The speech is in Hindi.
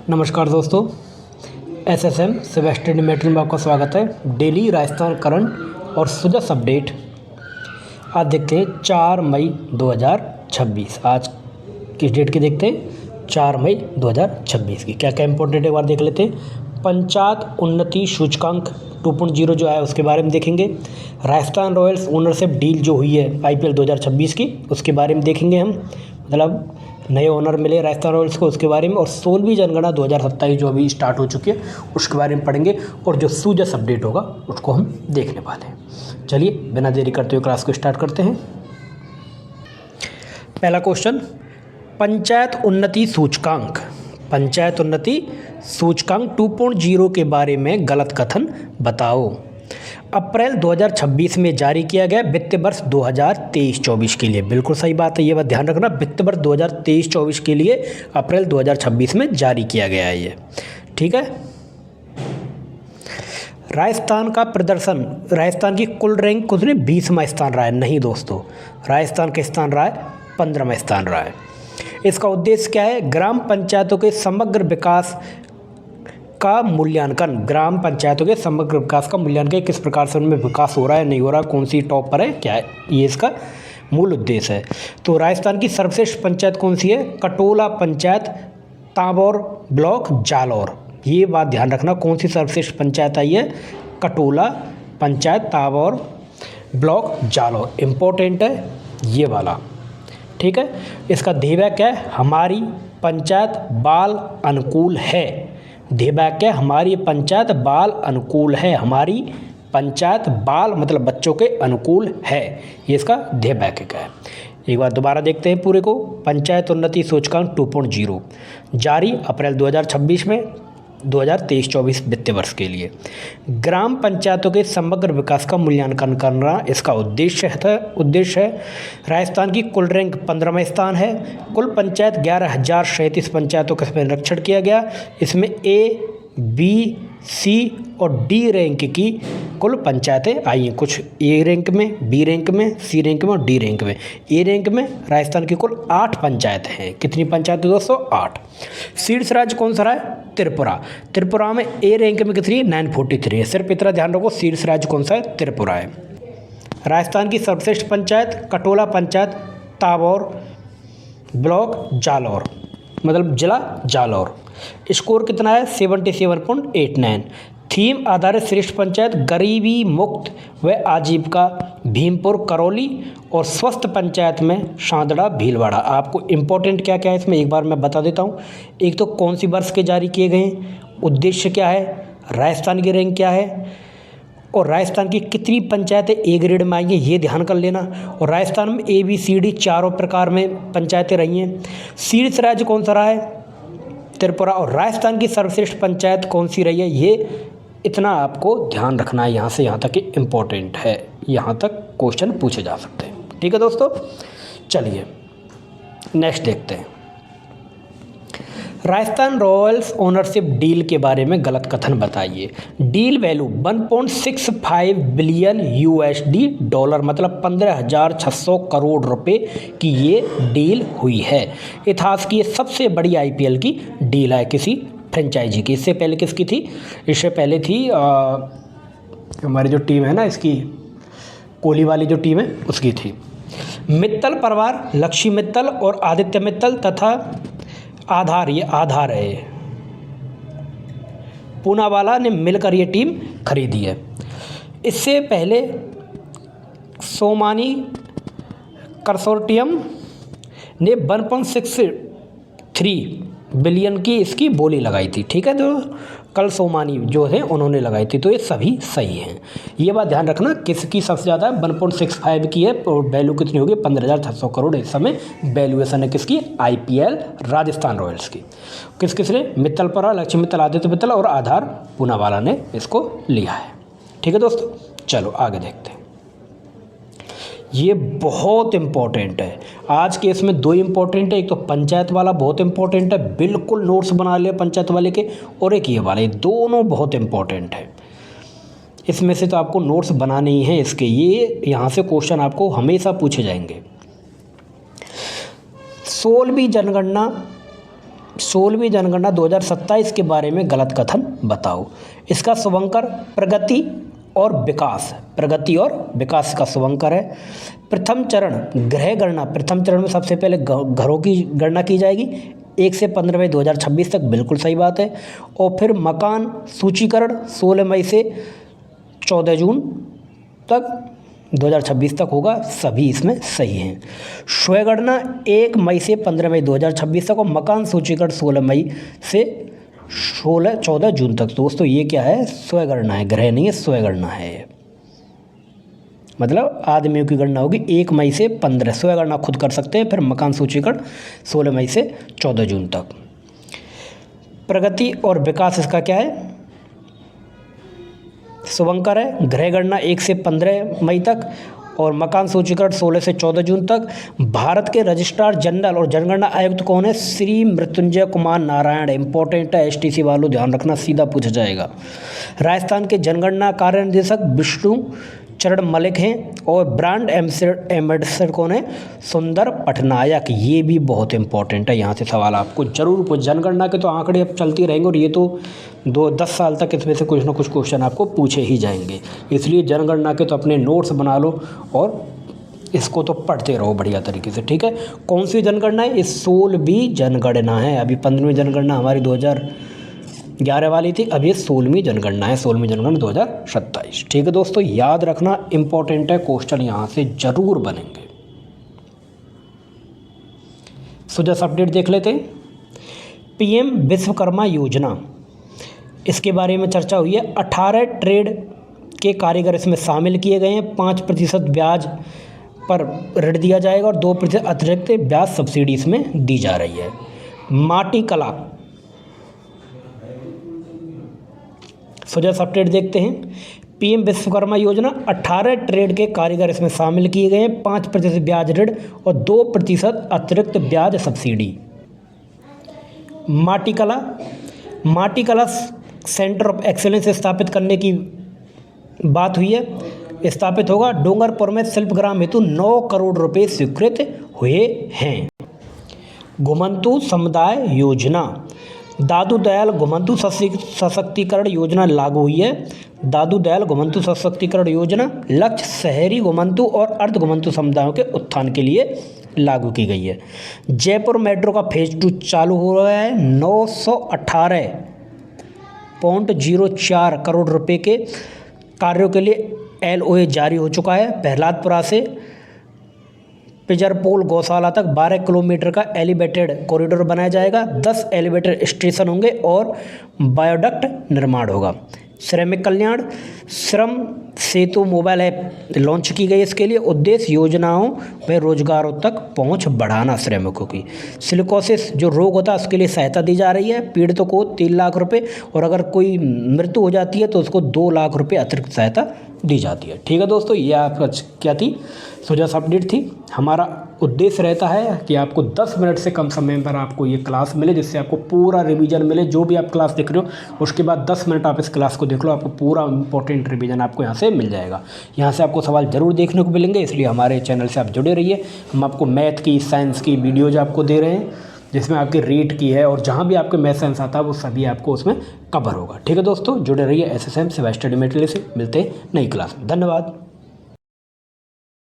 नमस्कार दोस्तों, एसएसएम सेबेस्टियन मेटल में आपका स्वागत है। डेली राजस्थान करंट और सुजस अपडेट आज देखते हैं 4 मई 2026। आज किस डेट की देखते हैं? 4 मई 2026 की। क्या क्या इंपॉर्टेंट एक बार देख लेते हैं। पंचायत उन्नति सूचकांक 2.0 जो है उसके बारे में देखेंगे। राजस्थान रॉयल्स ओनरशिप डील जो हुई है आईपीएल 2026 की उसके बारे में देखेंगे हम, मतलब नए ओनर मिले राजस्थान रॉयल्स को उसके बारे में। और 16वीं जनगणना 2027 जो अभी स्टार्ट हो चुकी है उसके बारे में पढ़ेंगे। और जो सुजस अपडेट होगा उसको हम देखने वाले हैं। चलिए बिना देरी करते हुए क्लास को स्टार्ट करते हैं। पहला क्वेश्चन, पंचायत उन्नति सूचकांक 2.0 के बारे में गलत कथन बताओ। अप्रैल 2026 में जारी किया गया वित्त वर्ष 2023-24 के लिए। बिल्कुल सही बात है, ये बात ध्यान रखना। वित्त वर्ष 2023-24 के लिए अप्रैल 2026 में जारी किया गया है ये, ठीक है। राजस्थान का प्रदर्शन, राजस्थान की कुल रैंक कुछ नहीं 20वां स्थान रहा है। नहीं दोस्तों, राजस्थान का स्थान रहा है 15वां स्थान रहा है। इसका उद्देश्य क्या है? ग्राम पंचायतों के समग्र विकास का मूल्यांकन। ग्राम पंचायतों के समग्र विकास का मूल्यांकन, किस प्रकार से उनमें विकास हो रहा है, नहीं हो रहा, कौन सी टॉप पर है, क्या है, ये इसका मूल उद्देश्य है। तो राजस्थान की सर्वश्रेष्ठ पंचायत कौन सी है? कटोला पंचायत, ताबौर ब्लॉक, जालौर। ये बात ध्यान रखना, कौन सी सर्वश्रेष्ठ पंचायत आई है? कटोला पंचायत, ताबौर ब्लॉक, जालौर। इम्पोर्टेंट है ये वाला, ठीक है। इसका ध्येय क्या है? हमारी पंचायत बाल अनुकूल है। ध्येय क्या है? हमारी पंचायत बाल अनुकूल है। हमारी पंचायत बाल मतलब बच्चों के अनुकूल है, ये इसका ध्येय क्या है। एक बार दोबारा देखते हैं पूरे को। पंचायत उन्नति सूचकांक 2.0 जारी अप्रैल 2026 में 2023-24 वित्तीय वर्ष के लिए। ग्राम पंचायतों के समग्र विकास का मूल्यांकन करना इसका उद्देश्य है। राजस्थान की कुल रैंक 15वां स्थान है। कुल पंचायत 11,037 पंचायतों का निरीक्षण किया गया। इसमें ए, बी, सी और डी रैंक की कुल पंचायतें आई हैं। कुछ ए रैंक में, बी रैंक में, सी रैंक में और डी रैंक में। ए रैंक में राजस्थान की कुल 8 पंचायतें हैं। कितनी पंचायतें दोस्तों? 8। शीर्ष राज्य कौन सा रहा है? त्रिपुरा। त्रिपुरा में ए रैंक में कितनी? 943 है। सिर्फ इतना ध्यान रखो, शीर्ष राज्य कौन सा है? त्रिपुरा है। राजस्थान की सर्वश्रेष्ठ पंचायत कटोला पंचायत, ताबौर ब्लॉक, जालौर मतलब जिला जालौर। स्कोर कितना है? 77.89। थीम आधारित श्रेष्ठ पंचायत गरीबी मुक्त व आजीविका भीमपुर करौली और स्वस्थ पंचायत में शांदड़ा भीलवाड़ा। आपको इम्पोर्टेंट क्या क्या है इसमें एक बार मैं बता देता हूँ। एक तो कौन सी वर्ष के जारी किए गए हैं, उद्देश्य क्या है, राजस्थान की रैंक क्या है, और राजस्थान की कितनी पंचायतें ए ग्रेड में आई हैं ये ध्यान कर लेना। और राजस्थान में ए, बी, सी, डी चारों प्रकार में पंचायतें रही हैं। शीर्ष राज्य कौन सा रहा है? त्रिपुरा। और राजस्थान की सर्वश्रेष्ठ पंचायत कौन सी रही है, ये इतना आपको ध्यान रखना है। यहाँ से यहाँ तक इम्पोर्टेंट है, यहाँ तक क्वेश्चन पूछे जा सकते हैं, ठीक है दोस्तों। चलिए नेक्स्ट देखते हैं। राजस्थान रॉयल्स ओनरशिप डील के बारे में गलत कथन बताइए। Deal value 1.65 billion USD dollar मतलब 15,600 करोड़ रुपए की ये डील हुई है। इतिहास की ये सबसे बड़ी आईपीएल की डील है किसी फ्रेंचाइजी की। इससे पहले किसकी थी? इससे पहले थी हमारी जो टीम है ना, इसकी कोहली वाली जो टीम है उसकी थी। मित्तल परिवार, लक्ष्मी मित्तल और आदित्य मित्तल तथा आधार, ये आधार है, पूनावाला ने मिलकर ये टीम खरीदी है। इससे पहले सोमानी कंसोर्टियम ने 1.63 बिलियन की इसकी बोली लगाई थी, ठीक है। तो कल सोमानी जो है उन्होंने लगाई थी, तो ये सभी सही हैं। ये बात ध्यान रखना, किसकी सबसे ज़्यादा 1.65 की है और वैल्यू कितनी होगी? 15,600 करोड़ इस समय वैल्यूएशन है किसकी? आईपीएल राजस्थान रॉयल्स की। किस किस ने? मित्तल पर, लक्ष्मी मित्तल, आदित्य मित्तल और आधार पूनावाला ने इसको लिया है, ठीक है दोस्तों। चलो आगे देखते हैं। ये बहुत इम्पोर्टेंट है आज के, इसमें 2 इम्पोर्टेंट है। एक तो पंचायत वाला बहुत इम्पोर्टेंट है, बिल्कुल नोट्स बना ले पंचायत वाले के, और एक ये वाला, ये दोनों बहुत इम्पोर्टेंट है। इसमें से तो आपको नोट्स बनाने ही हैं इसके, ये यहाँ से क्वेश्चन आपको हमेशा पूछे जाएंगे। 16वीं जनगणना 16वीं जनगणना 2027 के बारे में गलत कथन बताओ। इसका शुभंकर प्रगति और विकास, प्रगति और विकास का शुभंकर है। प्रथम चरण गृह गणना, प्रथम चरण में सबसे पहले घरों की गणना की जाएगी 1 से 15 मई 2026 तक, बिल्कुल सही बात है। और फिर मकान सूचीकरण 16 मई से 14 जून तक 2026 तक होगा, सभी इसमें सही हैं। स्वगणना 1 मई से 15 मई 2026 तक और मकान सूचीकरण 16 मई से 14 जून तक। दोस्तों ये क्या है, स्वगणना है, ग्रह नहीं है, स्वगणना है। मतलब आदमियों की गणना होगी 1 मई से 15, स्वगणना खुद कर सकते हैं। फिर मकान सूचीकरण 16 मई से 14 जून तक। प्रगति और विकास इसका क्या है, शुभंकर है। गृह गणना 1 से 15 मई तक और मकान सूचीकरण 16 से 14 जून तक। भारत के रजिस्ट्रार जनरल और जनगणना आयुक्त कौन है, श्री मृत्युंजय कुमार नारायण। इंपॉर्टेंट है, एसटीसी वालों ध्यान रखना, सीधा पूछा जाएगा। राजस्थान के जनगणना कार्य निदेशक विष्णु चरण मलिक हैं और ब्रांड एम्बेसडर कौन है, सुंदर पटनायक। ये भी बहुत इंपॉर्टेंट है, यहाँ से सवाल आपको जरूर जनगणना के तो आंकड़े अब चलती रहेंगे और ये तो 10 साल तक इसमें से कुछ ना कुछ क्वेश्चन आपको पूछे ही जाएंगे। इसलिए जनगणना के तो अपने नोट्स बना लो और इसको तो पढ़ते रहो बढ़िया तरीके से, ठीक है। कौन सी जनगणना है, ये 16वीं जनगणना है। अभी 15वीं जनगणना हमारी 2011 वाली थी, अब ये 16वीं जनगणना है, 16वीं जनगणना 2027, ठीक है दोस्तों। याद रखना, इंपॉर्टेंट है, क्वेश्चन यहाँ से जरूर बनेंगे। सो जस्ट अपडेट देख लेते हैं। पीएम विश्वकर्मा योजना, इसके बारे में चर्चा हुई है। 18 ट्रेड के कारीगर इसमें शामिल किए गए हैं। 5% ब्याज पर ऋण दिया जाएगा और 2% अतिरिक्त ब्याज सब्सिडी इसमें दी जा रही है। माटी कला, सो जस्ट अपडेट देखते हैं। पीएम विश्वकर्मा योजना, 18 ट्रेड के कारीगर इसमें शामिल किए गए हैं। 5% ब्याज ऋण और 2% अतिरिक्त ब्याज सब्सिडी। माटी कला सेंटर ऑफ एक्सीलेंस स्थापित करने की बात हुई है। स्थापित होगा। डूंगरपुर में शिल्पग्राम हेतु 9 करोड़ रुपए स्वीकृत हुए हैं। घुमंतु समुदाय योजना, दादू दयाल घुमंतु सशक्तिकरण योजना लागू हुई है। दादू दयाल घुमंतु सशक्तिकरण योजना लक्ष्य शहरी घुमंतु और अर्ध घुमंतु समुदायों के उत्थान के लिए लागू की गई है। जयपुर मेट्रो का फेज 2 चालू हो रहा है। 918.04 करोड़ रुपए के कार्यों के लिए LOA जारी हो चुका है। प्रहलादपुरा से पिजरपोल गौशाला तक 12 किलोमीटर का एलिवेटेड कॉरिडोर बनाया जाएगा। 10 एलिवेटेड स्टेशन होंगे और बायोडक्ट निर्माण होगा। श्रमिक कल्याण, श्रम सेतु मोबाइल ऐप लॉन्च की गई। इसके लिए उद्देश्य योजनाओं व रोजगारों तक पहुंच बढ़ाना श्रमिकों की। सिलिकोसिस जो रोग होता है उसके लिए सहायता दी जा रही है। पीड़ितों को 3 लाख रुपए और अगर कोई मृत्यु हो जाती है तो उसको 2 लाख रुपए अतिरिक्त सहायता दी जाती है। ठीक है दोस्तों, ये आपका क्या थी, सुजस अपडेट थी। हमारा उद्देश्य रहता है कि आपको 10 मिनट से कम समय पर आपको ये क्लास मिले, जिससे आपको पूरा रिवीजन मिले। जो भी आप क्लास देख रहे हो उसके बाद 10 मिनट आप इस क्लास को देख लो, आपको पूरा इंपॉर्टेंट रिवीजन आपको यहाँ से मिल जाएगा। यहाँ से आपको सवाल जरूर देखने को मिलेंगे, इसलिए हमारे चैनल से आप जुड़े रहिए। हम आपको मैथ की, साइंस की वीडियोज आपको दे रहे हैं, जिसमें आपके रीट की है और जहाँ भी आपके मैथ साइंस आता है वो सभी आपको उसमें कवर होगा। ठीक है दोस्तों, जुड़े रहिए SSM सेवा स्टडी मटेरियल से। मिलते हैं नई क्लास में। धन्यवाद।